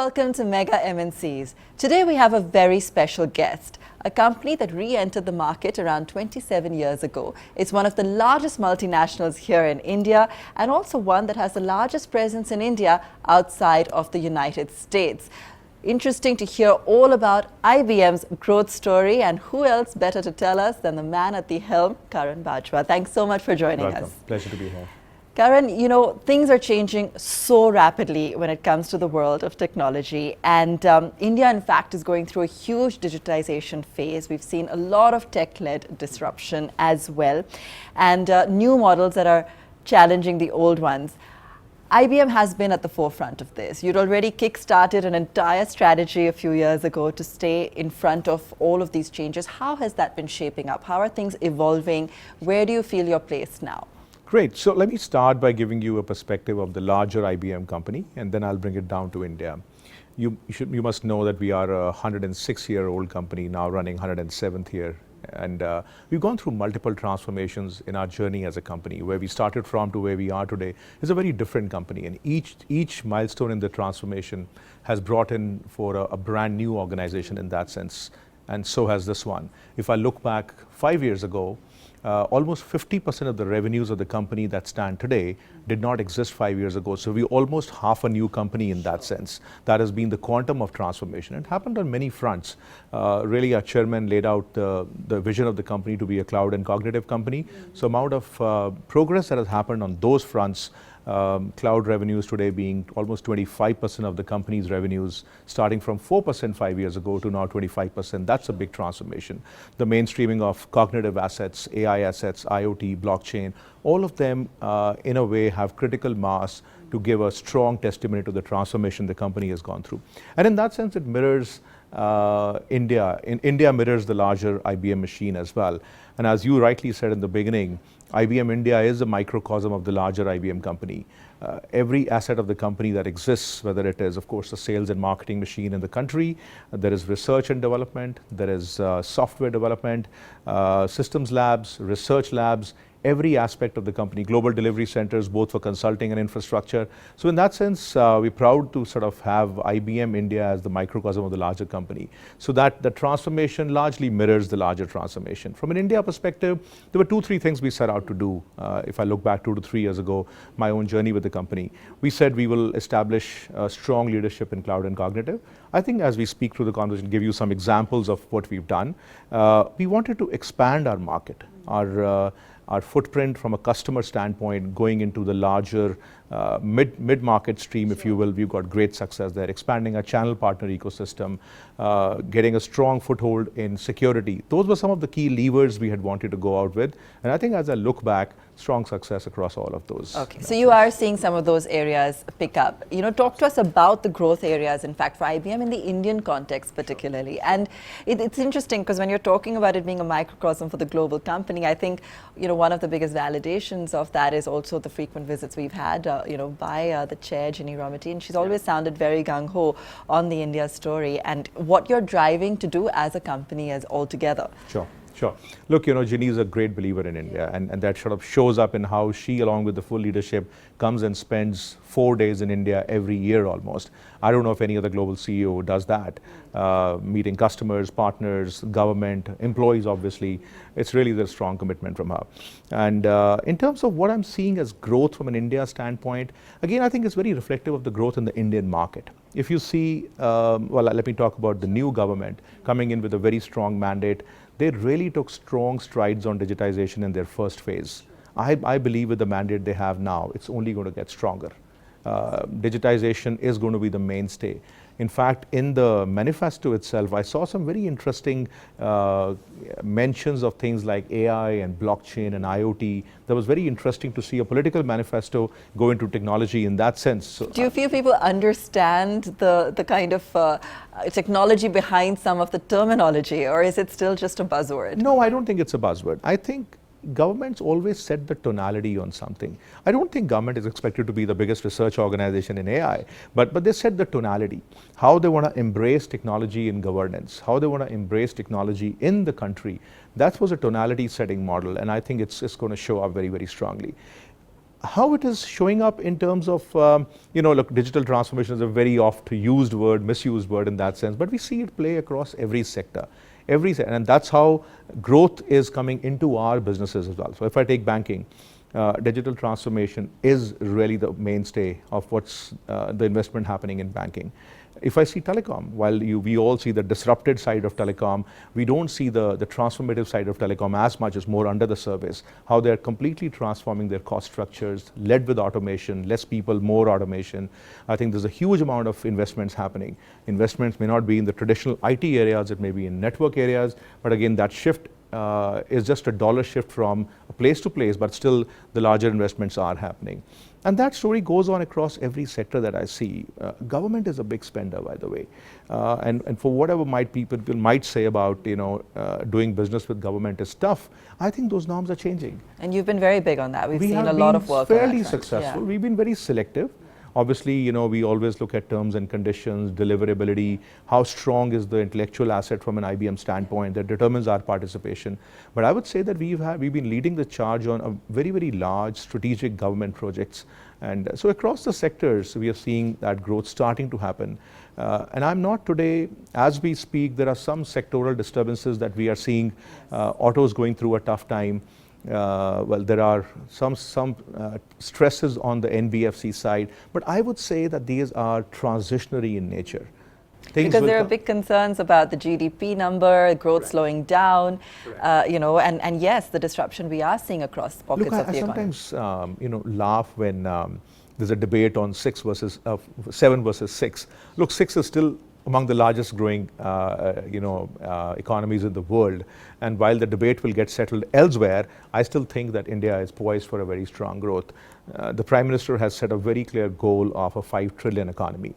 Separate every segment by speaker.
Speaker 1: welcome to Mega MNCs. Today we have a very special guest, a company that re-entered the market around 27 years ago. It's one of the largest multinationals here in India and also one that has the largest presence in India outside of the United States. Interesting to hear all about IBM's growth story, and who else better to tell us than the man at the helm, Karan Bajwa. Thanks so much for joining us.
Speaker 2: Pleasure to be here.
Speaker 1: Karan, you know, things are changing so rapidly when it comes to the world of technology, and India, in fact, is going through a huge digitization phase. We've seen a lot of tech-led disruption as well, and new models that are challenging the old ones. IBM has been at the forefront of this. You'd already kick-started an entire strategy a few years ago to stay in front of all of these changes. How has that been shaping up? How are things evolving? Where do you feel you're placed now?
Speaker 2: Great. So let me start by giving you a perspective of the larger IBM company, and then I'll bring it down to India. You must know that we are a 106-year-old company now running 107th year. And we've gone through multiple transformations in our journey as a company. Where we started from to where we are today is a very different company. And each milestone in the transformation has brought in for a brand new organization in that sense. And so has this one. If I look back 5 years ago, almost 50% of the revenues of the company that stand today did not exist 5 years ago. So we're almost half a new company in that sense. That has been the quantum of transformation. It happened on many fronts. Really, our chairman laid out the vision of the company to be a cloud and cognitive company. So amount of progress that has happened on those fronts, cloud revenues today being almost 25% of the company's revenues, starting from 4% 5 years ago to now 25%. That's a big transformation. The mainstreaming of cognitive assets, AI assets, IoT, blockchain, all of them in a way have critical mass to give a strong testimony to the transformation the company has gone through. And in that sense, it mirrors India. India mirrors the larger IBM machine as well. And as you rightly said in the beginning, IBM India is a microcosm of the larger IBM company. Every asset of the company that exists, whether it is, of course, the sales and marketing machine in the country, there is research and development, there is software development, systems labs, research labs, every aspect of the company, global delivery centers, both for consulting and infrastructure. So in that sense, we're proud to sort of have IBM India as the microcosm of the larger company. So that the transformation largely mirrors the larger transformation. From an India perspective, there were 2-3 things we set out to do. If I look back 2 to 3 years ago, my own journey with the company, we said we will establish strong leadership in cloud and cognitive. I think as we speak through the conversation, give you some examples of what we've done. We wanted to expand our market, our footprint from a customer standpoint, going into the larger mid-market stream, if you will. We've got great success there, expanding our channel partner ecosystem, getting a strong foothold in security. Those were some of the key levers we had wanted to go out with. And I think as I look back, strong success across all of those.
Speaker 1: Okay, so you are seeing some of those areas pick up. You know, talk to us about the growth areas, in fact, for IBM in the Indian context particularly. Sure. And it's interesting because when you're talking about it being a microcosm for the global company, I think, you know, one of the biggest validations of that is also the frequent visits we've had, you know, by the chair, Ginny Rometty, and she's always sounded very gung-ho on the India story and what you're driving to do as a company as altogether.
Speaker 2: Sure. Sure. Look, you know, Ginny is a great believer in India, and that sort of shows up in how she, along with the full leadership, comes and spends 4 days in India every year almost. I don't know if any other global CEO does that. Meeting customers, partners, government, employees, obviously. It's really the strong commitment from her. And in terms of what I'm seeing as growth from an India standpoint, again, I think it's very reflective of the growth in the Indian market. If you see, well, let me talk about the new government coming in with a very strong mandate. They really took strong strides on digitization in their first phase. I believe with the mandate they have now, it's only going to get stronger. Digitization is going to be the mainstay. In fact, in the manifesto itself, I saw some very interesting mentions of things like AI and blockchain and IoT. That was very interesting to see a political manifesto go into technology in that sense. So,
Speaker 1: do you feel people understand the kind of technology behind some of the terminology, or is it still just a buzzword?
Speaker 2: No, I don't think it's a buzzword. I think governments always set the tonality on something. I don't think government is expected to be the biggest research organization in AI, but they set the tonality, how they want to embrace technology in governance, how they want to embrace technology in the country. That was a tonality setting model, and I think it's going to show up very, very strongly. How it is showing up in terms of, look, digital transformation is a very oft used word, misused word in that sense, but we see it play across every sector. And that's how growth is coming into our businesses as well. So if I take banking, digital transformation is really the mainstay of what's the investment happening in banking. If I see telecom, while we all see the disrupted side of telecom, we don't see the transformative side of telecom as much as more under the surface, how they're completely transforming their cost structures, led with automation, less people, more automation. I think there's a huge amount of investments happening. Investments may not be in the traditional IT areas, it may be in network areas, but again, that shift is just a dollar shift from place to place, but still the larger investments are happening. And that story goes on across every sector that I see. Government is a big spender, by the way. And for whatever people might say about, doing business with government is tough, I think those norms are changing.
Speaker 1: And you've been very big on that. We've seen a lot of work on that.
Speaker 2: Fairly successful. Yeah. We've been very selective. Obviously, we always look at terms and conditions, deliverability, how strong is the intellectual asset from an IBM standpoint that determines our participation. But I would say that we've been leading the charge on a very, very large strategic government projects. And so across the sectors, we are seeing that growth starting to happen. And I'm not today, as we speak, there are some sectoral disturbances that we are seeing, autos going through a tough time. Well, there are some stresses on the NBFC side, but I would say that these are transitionary in nature.
Speaker 1: Because there are big concerns about the GDP number, growth slowing down, and yes, the disruption we are seeing across pockets of the economy.
Speaker 2: I sometimes, laugh when there's a debate on 7 versus 6. Look, 6 is still among the largest growing, economies in the world. And while the debate will get settled elsewhere, I still think that India is poised for a very strong growth. The Prime Minister has set a very clear goal of a 5 trillion economy.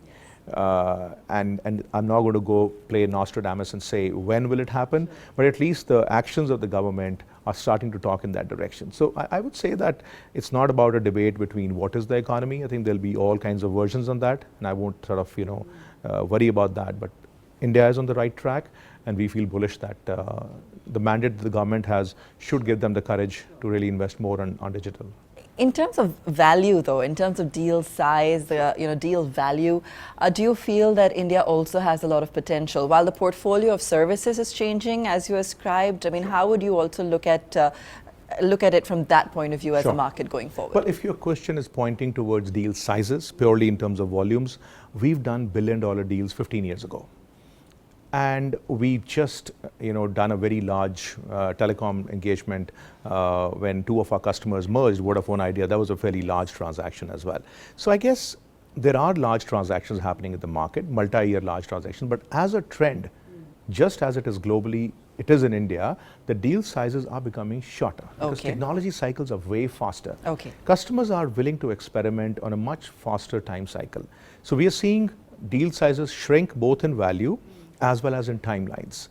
Speaker 2: And I'm not going to go play Nostradamus and say when will it happen, but at least the actions of the government are starting to talk in that direction. So I would say that it's not about a debate between what is the economy. I think there'll be all kinds of versions on that, and I won't sort of, worry about that. But India is on the right track, and we feel bullish that the mandate that the government has should give them the courage to really invest more on digital.
Speaker 1: In terms of value, though, in terms of deal size, deal value, do you feel that India also has a lot of potential? While the portfolio of services is changing, as you ascribed, I mean, how would you also look at it from that point of view as a market going forward?
Speaker 2: Well, if your question is pointing towards deal sizes, purely in terms of volumes, we've done billion-dollar deals 15 years ago. And we've just, done a very large telecom engagement when 2 of our customers merged, Vodafone Idea. That was a fairly large transaction as well. So I guess there are large transactions happening in the market, multi-year large transactions, but as a trend, just as it is globally, it is in India, the deal sizes are becoming shorter because technology cycles are way faster. Customers are willing to experiment on a much faster time cycle. So we are seeing deal sizes shrink both in value as well as in timelines.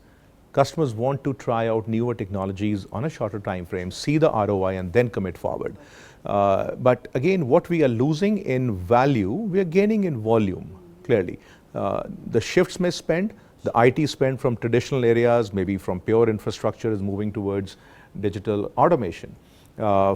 Speaker 2: Customers want to try out newer technologies on a shorter time frame, see the ROI, and then commit forward. But again, what we are losing in value, we are gaining in volume, clearly. The shifts may spend, the IT spend from traditional areas, maybe from pure infrastructure, is moving towards digital automation.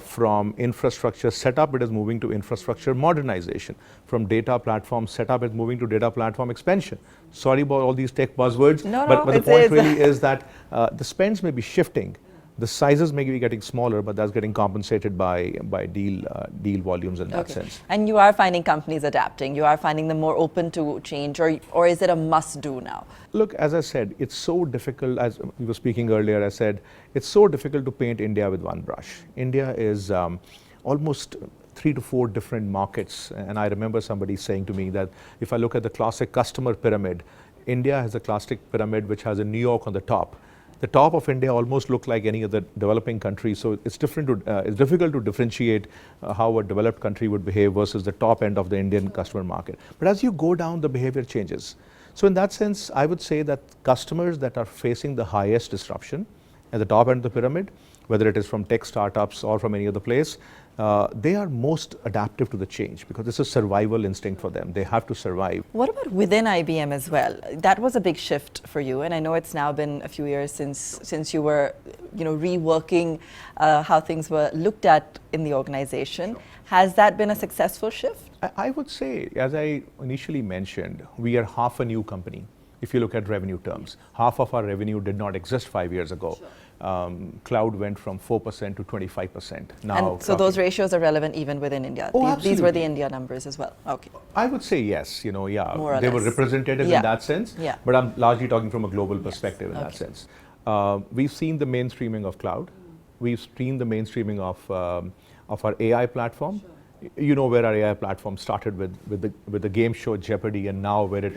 Speaker 2: From infrastructure setup, it is moving to infrastructure modernization. From data platform setup, it's moving to data platform expansion. Sorry about all these tech buzzwords, but the point really is that the spends may be shifting. The sizes may be getting smaller, but that's getting compensated by deal volumes in that sense.
Speaker 1: And you are finding companies adapting. You are finding them more open to change, or is it a must-do now?
Speaker 2: Look, as I said, it's so difficult. As we were speaking earlier, I said it's so difficult to paint India with one brush. India is almost 3 to 4 different markets, and I remember somebody saying to me that if I look at the classic customer pyramid, India has a classic pyramid which has a New York on the top. The top of India almost look like any other developing country, so it's difficult to differentiate how a developed country would behave versus the top end of the Indian customer market. But as you go down, the behavior changes. So in that sense, I would say that customers that are facing the highest disruption at the top end of the pyramid, whether it is from tech startups or from any other place, they are most adaptive to the change because it's a survival instinct for them. They have to survive.
Speaker 1: What about within IBM as well? That was a big shift for you, and I know it's now been a few years since you were, reworking how things were looked at in the organization. Sure. Has that been a successful shift?
Speaker 2: I would say, as I initially mentioned, we are half a new company. If you look at revenue terms, half of our revenue did not exist 5 years ago. Sure. Cloud went from 4% to 25%. Now,
Speaker 1: and so those ratios are relevant even within India.
Speaker 2: Oh,
Speaker 1: these were the India numbers as well. Okay.
Speaker 2: I would say yes. Yeah,
Speaker 1: more or
Speaker 2: they
Speaker 1: less.
Speaker 2: were representative in that sense.
Speaker 1: Yeah.
Speaker 2: But I'm largely talking from a global perspective in
Speaker 1: okay.
Speaker 2: that sense. We've seen the mainstreaming of cloud. We've seen the mainstreaming of our AI platform. Sure. You know where our AI platform started with the game show Jeopardy, and now where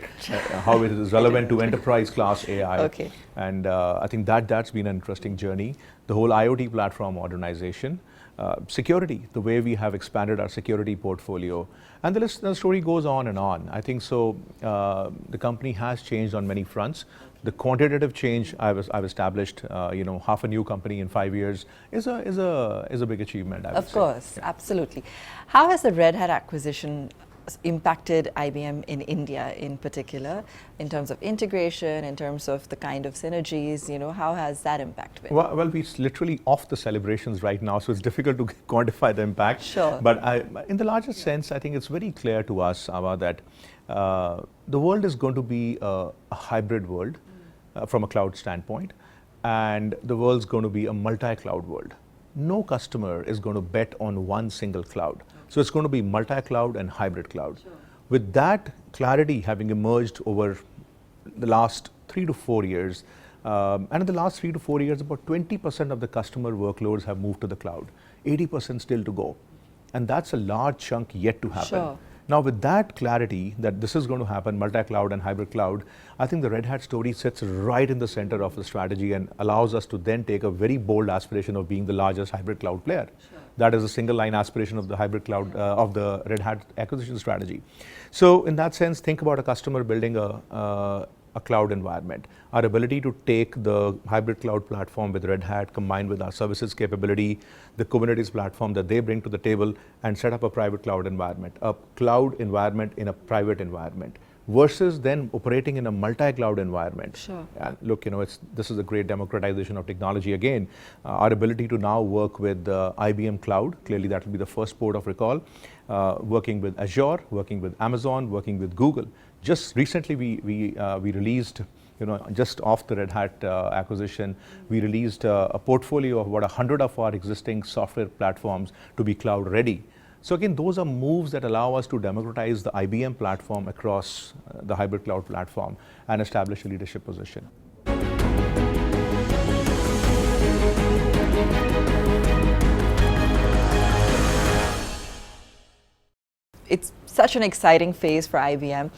Speaker 2: how it is relevant to enterprise class AI.
Speaker 1: Okay.
Speaker 2: And I think that's been an interesting journey. The whole IoT platform modernization, security, the way we have expanded our security portfolio, and the story goes on and on. I think so. The company has changed on many fronts. The quantitative change I've established, half a new company in 5 years is a big achievement. I would say.
Speaker 1: Of course, yeah. Absolutely. How has the Red Hat acquisition impacted IBM in India in particular, in terms of integration, in terms of the kind of synergies? How has that impact been?
Speaker 2: Well, we're literally off the celebrations right now, so it's difficult to quantify the impact.
Speaker 1: Sure.
Speaker 2: But in the larger sense, I think it's very clear to us, Aabha, that the world is going to be a hybrid world. From a cloud standpoint, and the world's going to be a multi-cloud world. No customer is going to bet on one single cloud. So it's going to be multi-cloud and hybrid cloud. Sure. With that clarity having emerged over the last 3 to 4 years, and in the last 3 to 4 years, about 20% of the customer workloads have moved to the cloud, 80% still to go. And that's a large chunk yet to happen.
Speaker 1: Sure.
Speaker 2: Now, with that clarity that this is going to happen, multi-cloud and hybrid cloud, I think the Red Hat story sits right in the center of the strategy and allows us to then take a very bold aspiration of being the largest hybrid cloud player. Sure. That is a single line aspiration of the hybrid cloud, of the Red Hat acquisition strategy. So in that sense, think about a customer building a cloud environment. Our ability to take the hybrid cloud platform with Red Hat combined with our services capability, the Kubernetes platform that they bring to the table, and set up a private cloud environment, a cloud environment in a private environment, versus then operating in a multi-cloud environment.
Speaker 1: Sure.
Speaker 2: And look, this is a great democratization of technology again. Our ability to now work with IBM Cloud, clearly that will be the first port of recall, working with Azure, working with Amazon, working with Google. Just recently we released, just off the Red Hat acquisition, we released a portfolio of about 100 of our existing software platforms to be cloud ready. So again, those are moves that allow us to democratize the IBM platform across the hybrid cloud platform and establish a leadership position.
Speaker 1: It's such an exciting phase for IBM.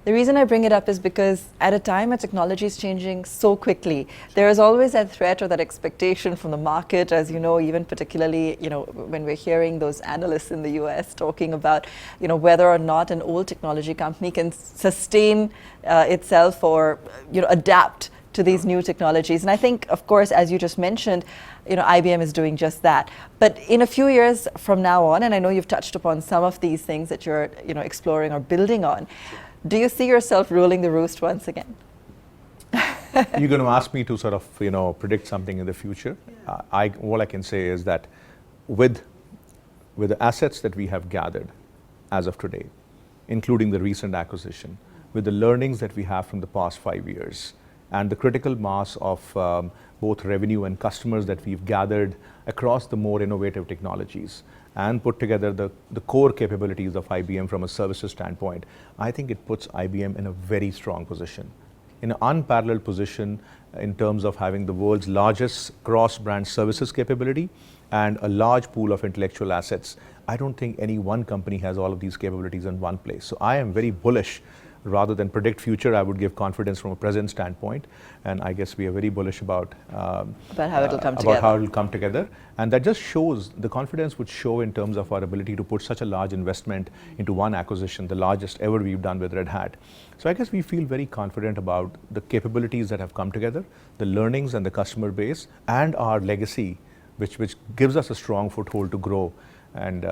Speaker 1: The reason I bring it up is because at a time when technology is changing so quickly, there is always that threat or that expectation from the market, as you know, even particularly, when we're hearing those analysts in the US talking about, whether or not an old technology company can sustain itself or, adapt to these new technologies. And I think, of course, as you just mentioned, IBM is doing just that. But in a few years from now on, and I know you've touched upon some of these things that you're, exploring or building on, do you see yourself ruling the roost once again?
Speaker 2: You're going to ask me to sort of, predict something in the future. Yeah. All I can say is that with the assets that we have gathered as of today, including the recent acquisition, with the learnings that we have from the past 5 years, and the critical mass of both revenue and customers that we've gathered across the more innovative technologies, and put together the core capabilities of IBM from a services standpoint, I think it puts IBM in a very strong position, in an unparalleled position in terms of having the world's largest cross-brand services capability and a large pool of intellectual assets. I don't think any one company has all of these capabilities in one place. So I am very bullish rather than predict future, I would give confidence from a present standpoint. And I guess we are very bullish about
Speaker 1: how it'll come
Speaker 2: about
Speaker 1: together.
Speaker 2: how it'll come together. And that just shows, the confidence would show in terms of our ability to put such a large investment into one acquisition, the largest ever we've done with Red Hat. So I guess we feel very confident about the capabilities that have come together, the learnings and the customer base, and our legacy, which gives us a strong foothold to grow and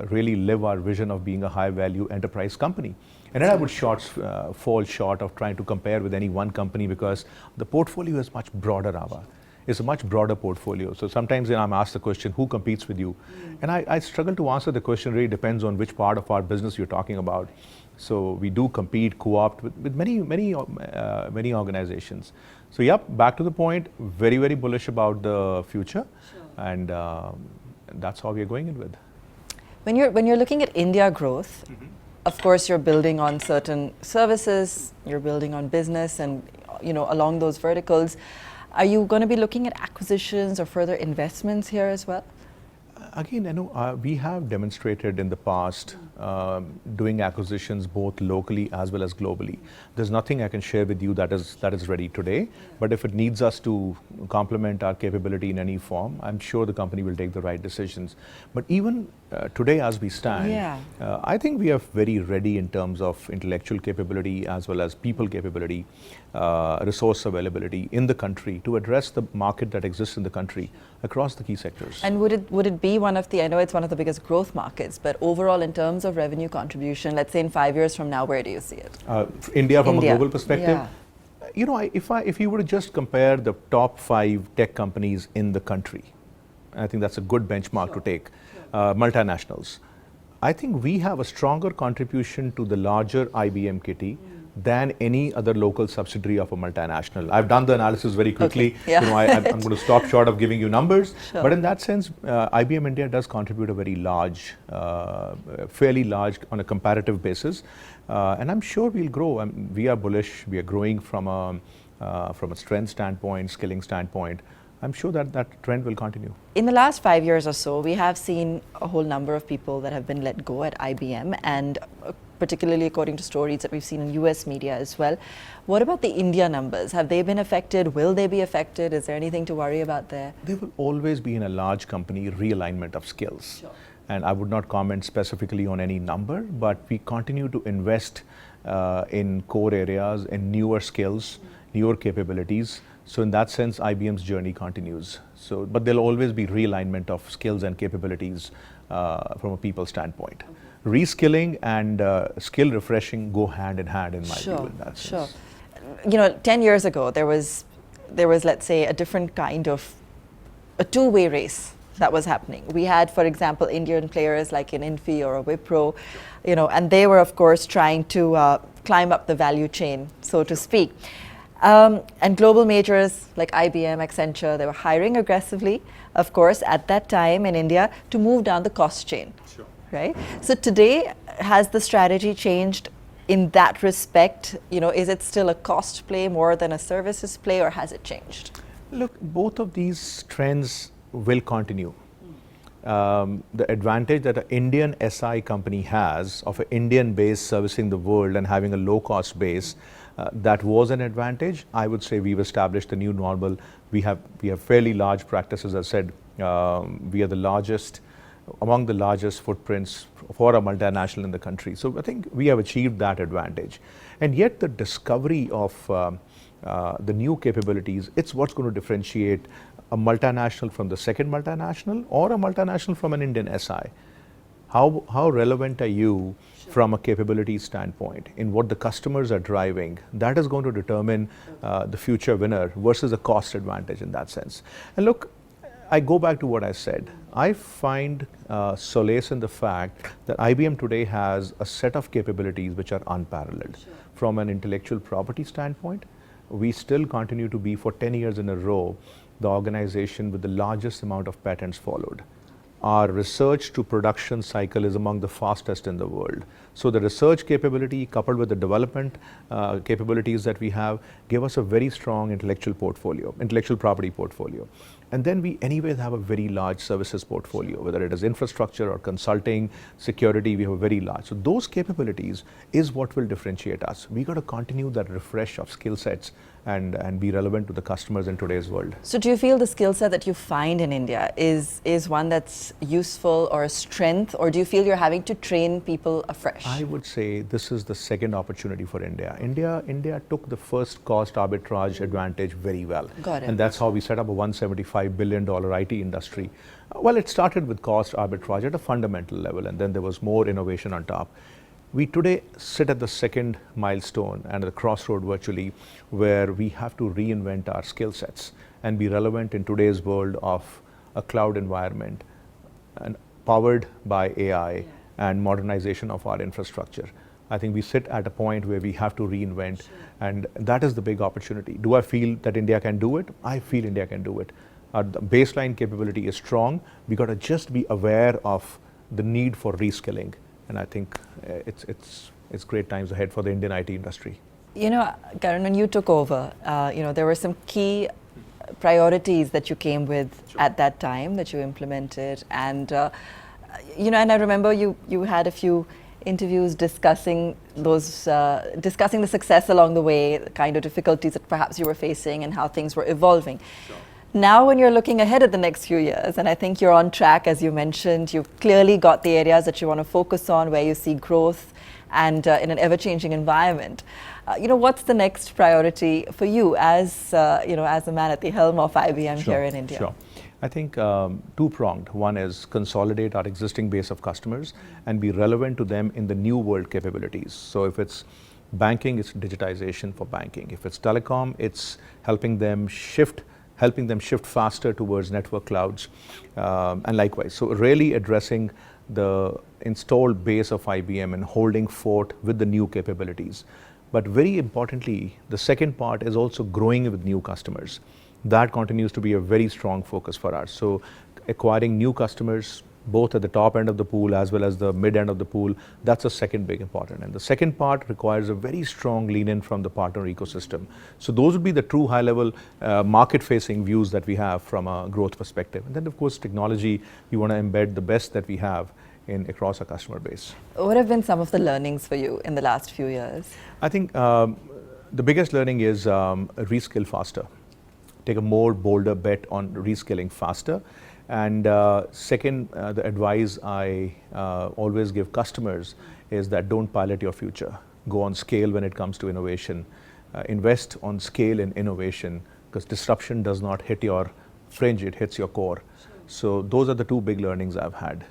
Speaker 2: really live our vision of being a high-value enterprise company. And then I would fall short of trying to compare with any one company, because the portfolio is much broader, Aabha. It's a much broader portfolio. So sometimes I'm asked the question, who competes with you? And I struggle to answer the question. Really depends on which part of our business you're talking about. So we do compete, co-opt with many organizations. So yep, back to the point, very, very bullish about the future.
Speaker 1: Sure.
Speaker 2: And that's how we are going in with.
Speaker 1: When you're looking at India growth, of course you're building on certain services, you're building on business, and along those verticals. Are you going to be looking at acquisitions or further investments here as well?
Speaker 2: Again, we have demonstrated in the past doing acquisitions both locally as well as globally. There's nothing I can share with you that is ready today, but if it needs us to complement our capability in any form, I'm sure the company will take the right decisions. But even today as we stand, I think we are very ready in terms of intellectual capability as well as people capability, resource availability in the country to address the market that exists in the country across the key sectors.
Speaker 1: And would it be one of the, I know it's one of the biggest growth markets, but overall in terms of revenue contribution, let's say in 5 years from now, where do you see it?
Speaker 2: India from a global perspective?
Speaker 1: Yeah.
Speaker 2: If you were to just compare the top 5 tech companies in the country, I think that's a good benchmark to take, multinationals. I think we have a stronger contribution to the larger IBM kitty than any other local subsidiary of a multinational. I've done the analysis very quickly.
Speaker 1: Okay. Yeah.
Speaker 2: I'm going to stop short of giving you numbers.
Speaker 1: Sure.
Speaker 2: But in that sense, IBM India does contribute a very large, fairly large on a comparative basis. And I'm sure we'll grow. We are bullish. We are growing from a strength standpoint, skilling standpoint. I'm sure that trend will continue.
Speaker 1: In the last 5 years or so, we have seen a whole number of people that have been let go at IBM, and particularly according to stories that we've seen in US media as well. What about the India numbers? Have they been affected? Will they be affected? Is there anything to worry about there?
Speaker 2: There will always be in a large company realignment of skills.
Speaker 1: Sure.
Speaker 2: And I would not comment specifically on any number, but we continue to invest in core areas, in newer skills, newer capabilities. So in that sense, IBM's journey continues. But there'll always be realignment of skills and capabilities from a people standpoint. Okay. Reskilling and skill refreshing go hand in hand in my view in that sense.
Speaker 1: Sure. 10 years ago, there was, let's say, a different kind of a two-way race that was happening. We had, for example, Indian players like an Infi or a Wipro, and they were, of course, trying to climb up the value chain, so to speak. And global majors like IBM, Accenture, they were hiring aggressively, of course, at that time in India to move down the cost chain.
Speaker 2: Sure.
Speaker 1: Right? So today, has the strategy changed in that respect? Is it still a cost play more than a services play, or has it changed?
Speaker 2: Look, both of these trends will continue. The advantage that an Indian SI company has of an Indian base servicing the world and having a low-cost base, that was an advantage. I would say we've established a new normal. We have fairly large practices. As I said, we are among the largest footprints for a multinational in the country. So I think we have achieved that advantage. And yet the discovery of the new capabilities, it's what's going to differentiate a multinational from the second multinational or a multinational from an Indian SI. How relevant are you from a capability standpoint in what the customers are driving? That is going to determine the future winner versus a cost advantage in that sense. And look, I go back to what I said. I find solace in the fact that IBM today has a set of capabilities which are unparalleled. Sure. From an intellectual property standpoint, we still continue to be, for 10 years in a row, the organization with the largest amount of patents followed. Our research to production cycle is among the fastest in the world. So the research capability coupled with the development capabilities that we have give us a very strong intellectual property portfolio. And then we anyways have a very large services portfolio, whether it is infrastructure or consulting, security, we have a very large. So those capabilities is what will differentiate us. We got to continue that refresh of skill sets and be relevant to the customers in today's world.
Speaker 1: So do you feel the skill set that you find in India is one that's useful or a strength, or do you feel you're having to train people afresh?
Speaker 2: I would say this is the second opportunity for India. India took the first cost arbitrage advantage very well.
Speaker 1: Got it.
Speaker 2: And that's how we set up a $175 billion IT industry. Well, it started with cost arbitrage at a fundamental level, and then there was more innovation on top. We today sit at the second milestone and at the crossroad virtually, where we have to reinvent our skill sets and be relevant in today's world of a cloud environment and powered by AI and modernization of our infrastructure. I think we sit at a point where we have to reinvent, and that is the big opportunity. Do I feel that India can do it? I feel India can do it. Our baseline capability is strong. We got to just be aware of the need for reskilling. And I think it's great times ahead for the Indian IT industry.
Speaker 1: You know, Karan, when you took over, there were some key priorities that you came with at that time that you implemented, and and I remember you had a few interviews discussing those, discussing the success along the way, the kind of difficulties that perhaps you were facing, and how things were evolving. Sure. Now, when you're looking ahead at the next few years, and I think you're on track, as you mentioned, you've clearly got the areas that you want to focus on, where you see growth, and in an ever-changing environment. What's the next priority for you as as a man at the helm of IBM here in India?
Speaker 2: Sure. I think two-pronged. One is consolidate our existing base of customers and be relevant to them in the new world capabilities. So if it's banking, it's digitization for banking. If it's telecom, it's helping them shift faster towards network clouds, and likewise. So really addressing the installed base of IBM and holding fort with the new capabilities. But very importantly, the second part is also growing with new customers. That continues to be a very strong focus for us. So acquiring new customers, both at the top end of the pool as well as the mid end of the pool, that's the second big important. And the second part requires a very strong lean in from the partner ecosystem. So those would be the true high level market facing views that we have from a growth perspective. And then of course technology, you want to embed the best that we have across our customer base.
Speaker 1: What have been some of the learnings for you in the last few years?
Speaker 2: I think the biggest learning is reskill faster. Take a more bolder bet on reskilling faster. And second, the advice I always give customers is that don't pilot your future. Go on scale when it comes to innovation. Invest on scale in innovation, because disruption does not hit your fringe, it hits your core. So those are the two big learnings I've had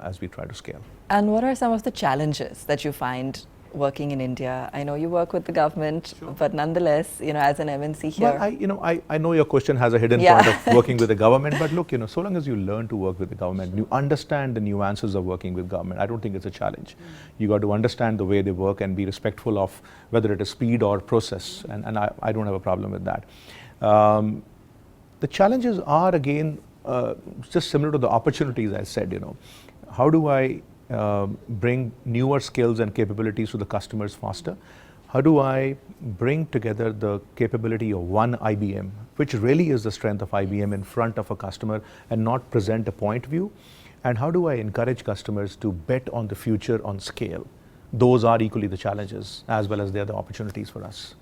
Speaker 2: as we try to scale.
Speaker 1: And what are some of the challenges that you find working in India? I know you work with the government, sure, but nonetheless, as an MNC here.
Speaker 2: Well, I know your question has a hidden point of working with the government, but look, so long as you learn to work with the government, you understand the nuances of working with government, I don't think it's a challenge. You got to understand the way they work and be respectful of whether it is speed or process, and I don't have a problem with that. The challenges are, again, just similar to the opportunities I said, How do I bring newer skills and capabilities to the customers faster? How do I bring together the capability of one IBM, which really is the strength of IBM, in front of a customer and not present a point view? And how do I encourage customers to bet on the future on scale? Those are equally the challenges as well as they are the opportunities for us.